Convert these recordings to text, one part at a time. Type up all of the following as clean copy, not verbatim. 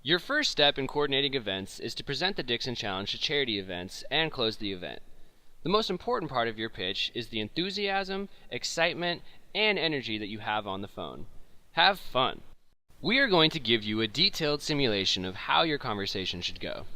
Your first step in coordinating events is to present the Dixon Challenge to charity events and close the event. The most important part of your pitch is the enthusiasm, excitement, and energy that you have on the phone. Have fun. We are going to give you a detailed simulation of how your conversation should go.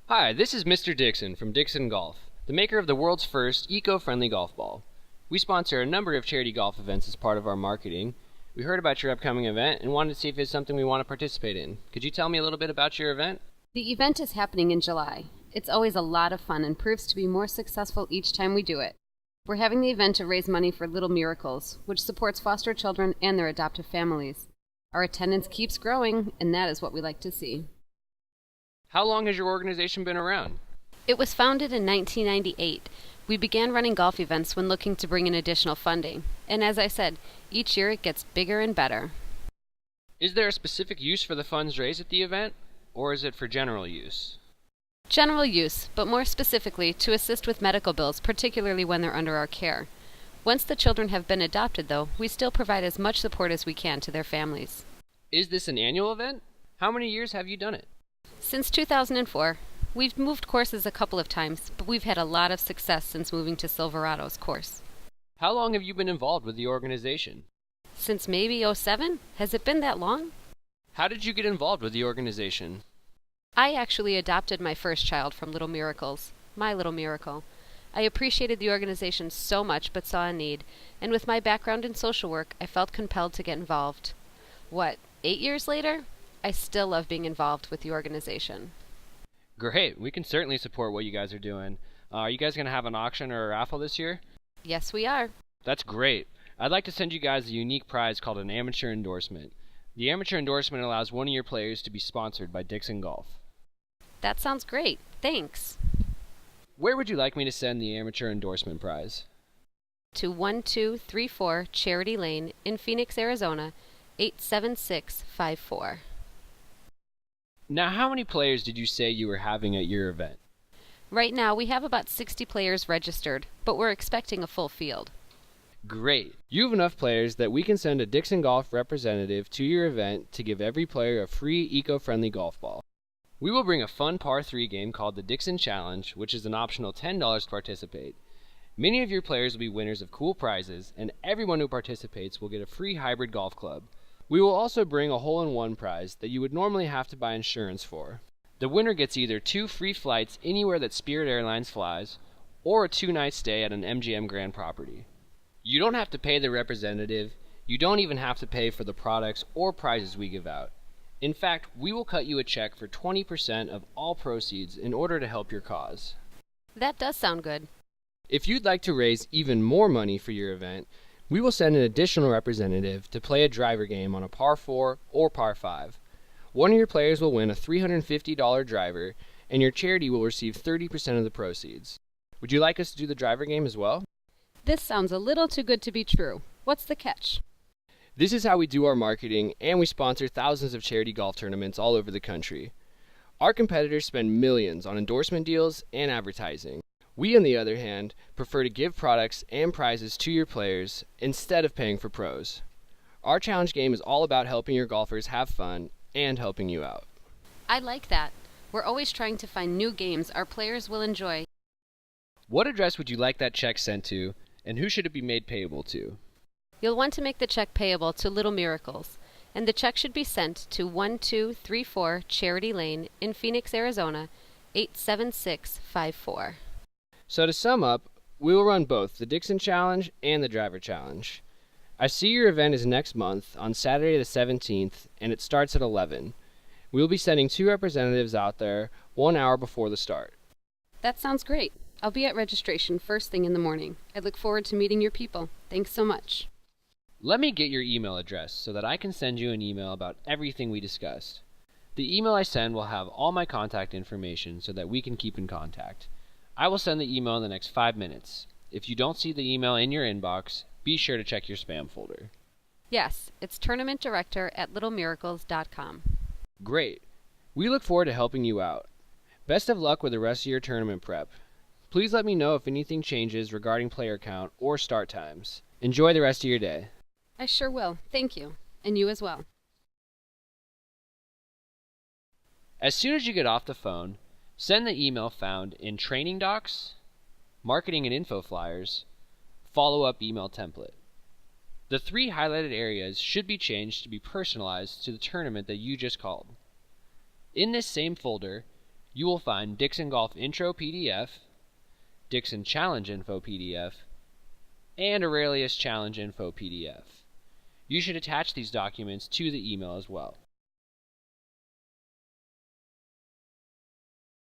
Hi, this is Mr. Dixon from Dixon Golf, the maker of the world's first eco-friendly golf ball. We sponsor a number of charity golf events as part of our marketing. We heard about your upcoming event and wanted to see if it's something we want to participate in. Could you tell me a little bit about your event? The event is happening in July. It's always a lot of fun and proves to be more successful each time we do it. We're having the event to raise money for Little Miracles, which supports foster children and their adoptive families. Our attendance keeps growing, and that is what we like to see. How long has your organization been around? It was founded in 1998. We began running golf events when looking to bring in additional funding. And as I said, each year it gets bigger and better. Is there a specific use for the funds raised at the event, or is it for general use? General use, but more specifically to assist with medical bills, particularly when they're under our care. Once the children have been adopted, though, we still provide as much support as we can to their families. Is this an annual event? How many years have you done it? Since 2004. We've moved courses a couple of times, but we've had a lot of success since moving to Silverado's course. How long have you been involved with the organization? Since maybe '07? Has it been that long? How did you get involved with the organization? I actually adopted my first child from Little Miracles, my little miracle. I appreciated the organization so much but saw a need, and with my background in social work, I felt compelled to get involved. 8 years later? I still love being involved with the organization. Great, we can certainly support what you guys are doing. Are you guys going to have an auction or a raffle this year? Yes, we are. That's great. I'd like to send you guys a unique prize called an amateur endorsement. The amateur endorsement allows one of your players to be sponsored by Dixon Golf. That sounds great. Thanks. Where would you like me to send the amateur endorsement prize? To 1234 Charity Lane in Phoenix, Arizona, 87654. Now, how many players did you say you were having at your event? Right now, we have about 60 players registered, but we're expecting a full field. Great. You have enough players that we can send a Dixon Golf representative to your event to give every player a free eco-friendly golf ball. We will bring a fun par 3 game called the Dixon Challenge, which is an optional $10 to participate. Many of your players will be winners of cool prizes, and everyone who participates will get a free hybrid golf club. We will also bring a hole-in-one prize that you would normally have to buy insurance for. The winner gets either 2 free flights anywhere that Spirit Airlines flies, or a 2-night stay at an MGM Grand property. You don't have to pay the representative, you don't even have to pay for the products or prizes we give out. In fact, we will cut you a check for 20% of all proceeds in order to help your cause. That does sound good. If you'd like to raise even more money for your event, we will send an additional representative to play a driver game on a par 4 or par 5. One of your players will win a $350 driver, and your charity will receive 30% of the proceeds. Would you like us to do the driver game as well? This sounds a little too good to be true. What's the catch? This is how we do our marketing, and we sponsor thousands of charity golf tournaments all over the country. Our competitors spend millions on endorsement deals and advertising. We, on the other hand, prefer to give products and prizes to your players instead of paying for pros. Our challenge game is all about helping your golfers have fun and helping you out. I like that. We're always trying to find new games our players will enjoy. What address would you like that check sent to, and who should it be made payable to? You'll want to make the check payable to Little Miracles, and the check should be sent to 1234 Charity Lane in Phoenix, Arizona, 87654. So to sum up, we will run both the Dixon Challenge and the Driver Challenge. I see your event is next month on Saturday the 17th, and it starts at 11. We will be sending 2 representatives out there 1 hour before the start. That sounds great. I'll be at registration first thing in the morning. I look forward to meeting your people. Thanks so much. Let me get your email address so that I can send you an email about everything we discussed. The email I send will have all my contact information so that we can keep in contact. I will send the email in the next 5 minutes. If you don't see the email in your inbox, be sure to check your spam folder. Yes, it's tournamentdirector@littlemiracles.com. Great. We look forward to helping you out. Best of luck with the rest of your tournament prep. Please let me know if anything changes regarding player count or start times. Enjoy the rest of your day. I sure will. Thank you. And you as well. As soon as you get off the phone, send the email found in Training Docs, Marketing and Info Flyers, Follow-up Email Template. The 3 highlighted areas should be changed to be personalized to the tournament that you just called. In this same folder, you will find Dixon Golf Intro PDF, Dixon Challenge Info PDF, and Aurelius Challenge Info PDF. You should attach these documents to the email as well.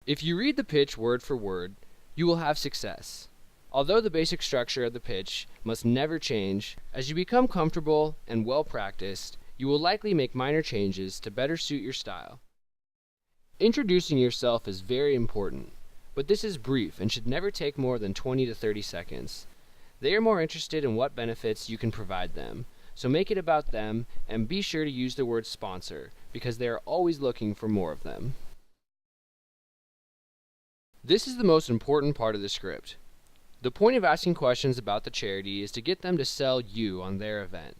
If you read the pitch word for word, you will have success. Although the basic structure of the pitch must never change, as you become comfortable and well practiced, you will likely make minor changes to better suit your style. Introducing yourself is very important, but this is brief and should never take more than 20 to 30 seconds. They are more interested in what benefits you can provide them, so make it about them and be sure to use the word sponsor, because they are always looking for more of them. This is the most important part of the script. The point of asking questions about the charity is to get them to sell you on their event.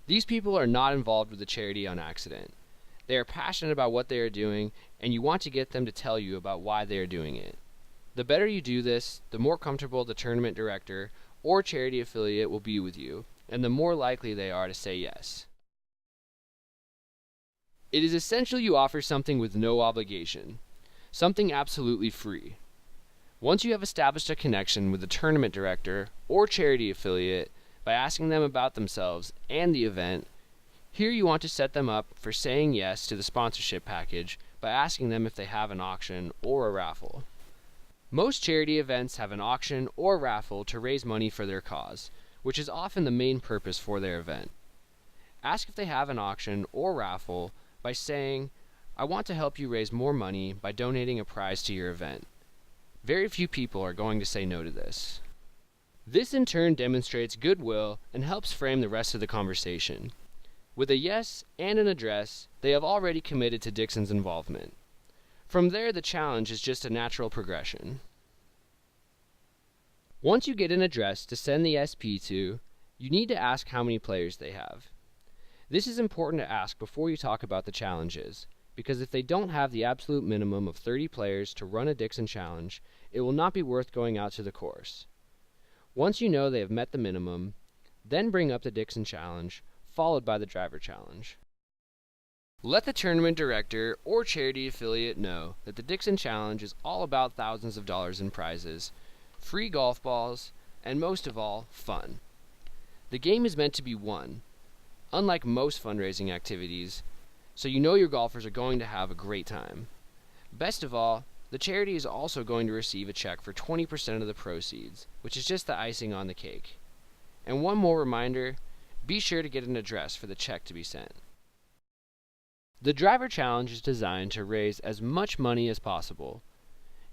These people are not involved with the charity on accident. They are passionate about what they are doing, and you want to get them to tell you about why they are doing it. The better you do this, the more comfortable the tournament director or charity affiliate will be with you, and the more likely they are to say yes. It is essential you offer something with no obligation, something absolutely free. Once you have established a connection with the tournament director or charity affiliate by asking them about themselves and the event, here you want to set them up for saying yes to the sponsorship package by asking them if they have an auction or a raffle. Most charity events have an auction or raffle to raise money for their cause, which is often the main purpose for their event. Ask if they have an auction or raffle by saying, "I want to help you raise more money by donating a prize to your event." Very few people are going to say no to this. This in turn demonstrates goodwill and helps frame the rest of the conversation. With a yes and an address, they have already committed to Dixon's involvement. From there, the challenge is just a natural progression. Once you get an address to send the SP to, you need to ask how many players they have. This is important to ask before you talk about the challenges, because if they don't have the absolute minimum of 30 players to run a Dixon Challenge, it will not be worth going out to the course. Once you know they have met the minimum, then bring up the Dixon Challenge, followed by the Driver Challenge. Let the tournament director or charity affiliate know that the Dixon Challenge is all about thousands of dollars in prizes, free golf balls, and most of all, fun. The game is meant to be won, unlike most fundraising activities, so you know your golfers are going to have a great time. Best of all, the charity is also going to receive a check for 20% of the proceeds, which is just the icing on the cake. And one more reminder, be sure to get an address for the check to be sent. The Driver Challenge is designed to raise as much money as possible.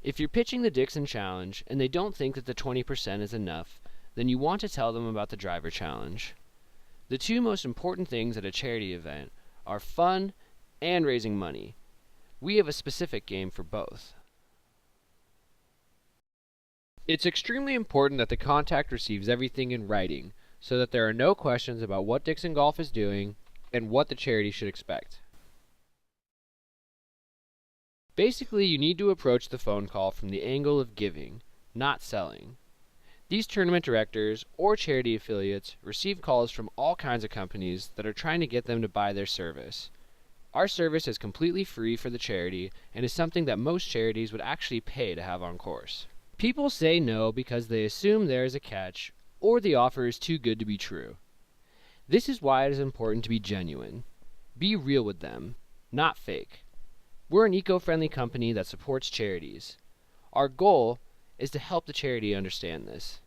If you're pitching the Dixon Challenge and they don't think that the 20% is enough, then you want to tell them about the Driver Challenge. The two most important things at a charity event are fun and raising money. We have a specific game for both. It's extremely important that the contact receives everything in writing, so that there are no questions about what Dixon Golf is doing and what the charity should expect. Basically, you need to approach the phone call from the angle of giving, not selling. These tournament directors or charity affiliates receive calls from all kinds of companies that are trying to get them to buy their service. Our service is completely free for the charity and is something that most charities would actually pay to have on course. People say no because they assume there is a catch or the offer is too good to be true. This is why it is important to be genuine. Be real with them, not fake. We're an eco-friendly company that supports charities. Our goal is to help the charity understand this.